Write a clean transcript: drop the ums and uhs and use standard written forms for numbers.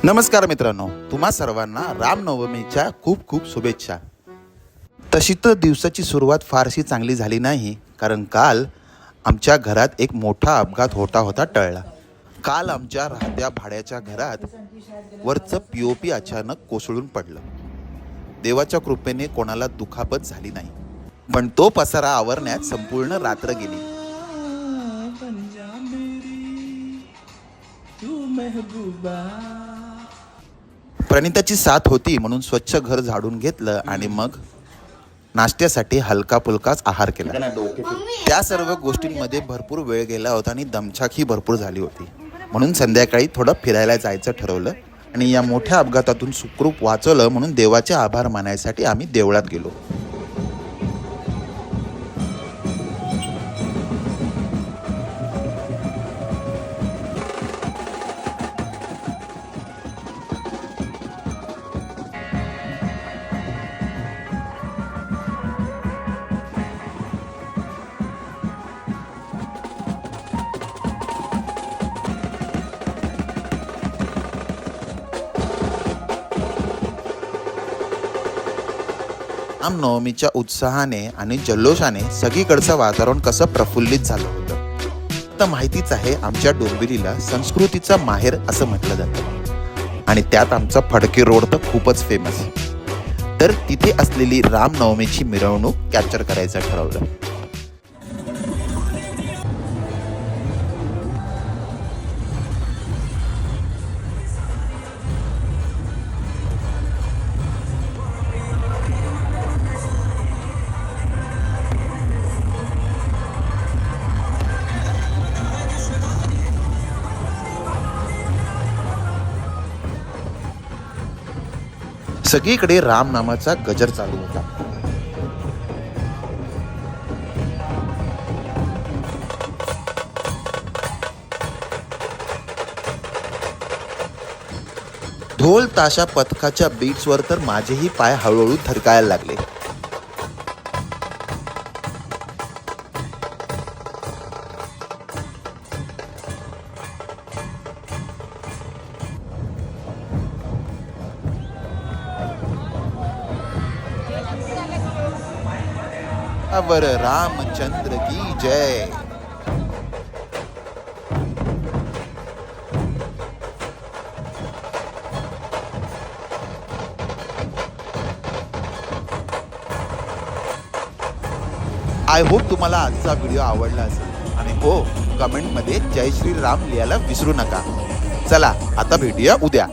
नमस्कार मित्रांनो, तुम्हा सर्वांना रामनवमीच्या खूप खूप शुभेच्छा. तशी तर दिवसाची सुरुवात फारशी चांगली झाली नाही, कारण काल आमच्या घरात एक मोठा अपघात होता टळला. काल आमच्या राहत्या भाड्याच्या घरात वरचं POP अचानक कोसळून पडलं. देवाच्या कृपेने कोणाला दुखापत झाली नाही, पण तो पसारा आवरण्यात संपूर्ण रात्र गेली. प्रणिताची साथ होती म्हणून स्वच्छ घर झाडून घेतलं आणि मग नाश्त्यासाठी हलका फुलकाच आहार केला. त्या सर्व गोष्टींमध्ये भरपूर वेळ गेला होता आणि दमछाकही भरपूर झाली होती, म्हणून संध्याकाळी थोडं फिरायला जायचं ठरवलं आणि या मोठ्या अपघातातून सुखरूप वाचवलं म्हणून देवाचे आभार मानायसाठी आम्ही देवळात गेलो. रामनवमीच्या उत्साहाने आणि जल्लोषाने सगळीकडचं वातावरण कसं प्रफुल्लित झालं होतं. तर माहितीच आहे, आमच्या डोंबिवलीला संस्कृतीचा माहेर असं म्हटलं जातं आणि त्यात आमचा फडके रोड तर खूपच फेमस. तर तिथे असलेली रामनवमीची मिरवणूक कॅप्चर करायचं ठरवलं. सगळीकडे राम नामाचा गजर चालू होता. ढोल ताशा पथकाच्या बीट्सवर तर माझेही पाय हळूहळू थरकायला लागले. अवर रामचंद्र की जय. आय होप तुम्हाला आजचा व्हिडिओ आवडला असेल आणि हो, कमेंटमध्ये जय श्री राम लिहायला विसरू नका. चला आता भेटूया उद्या.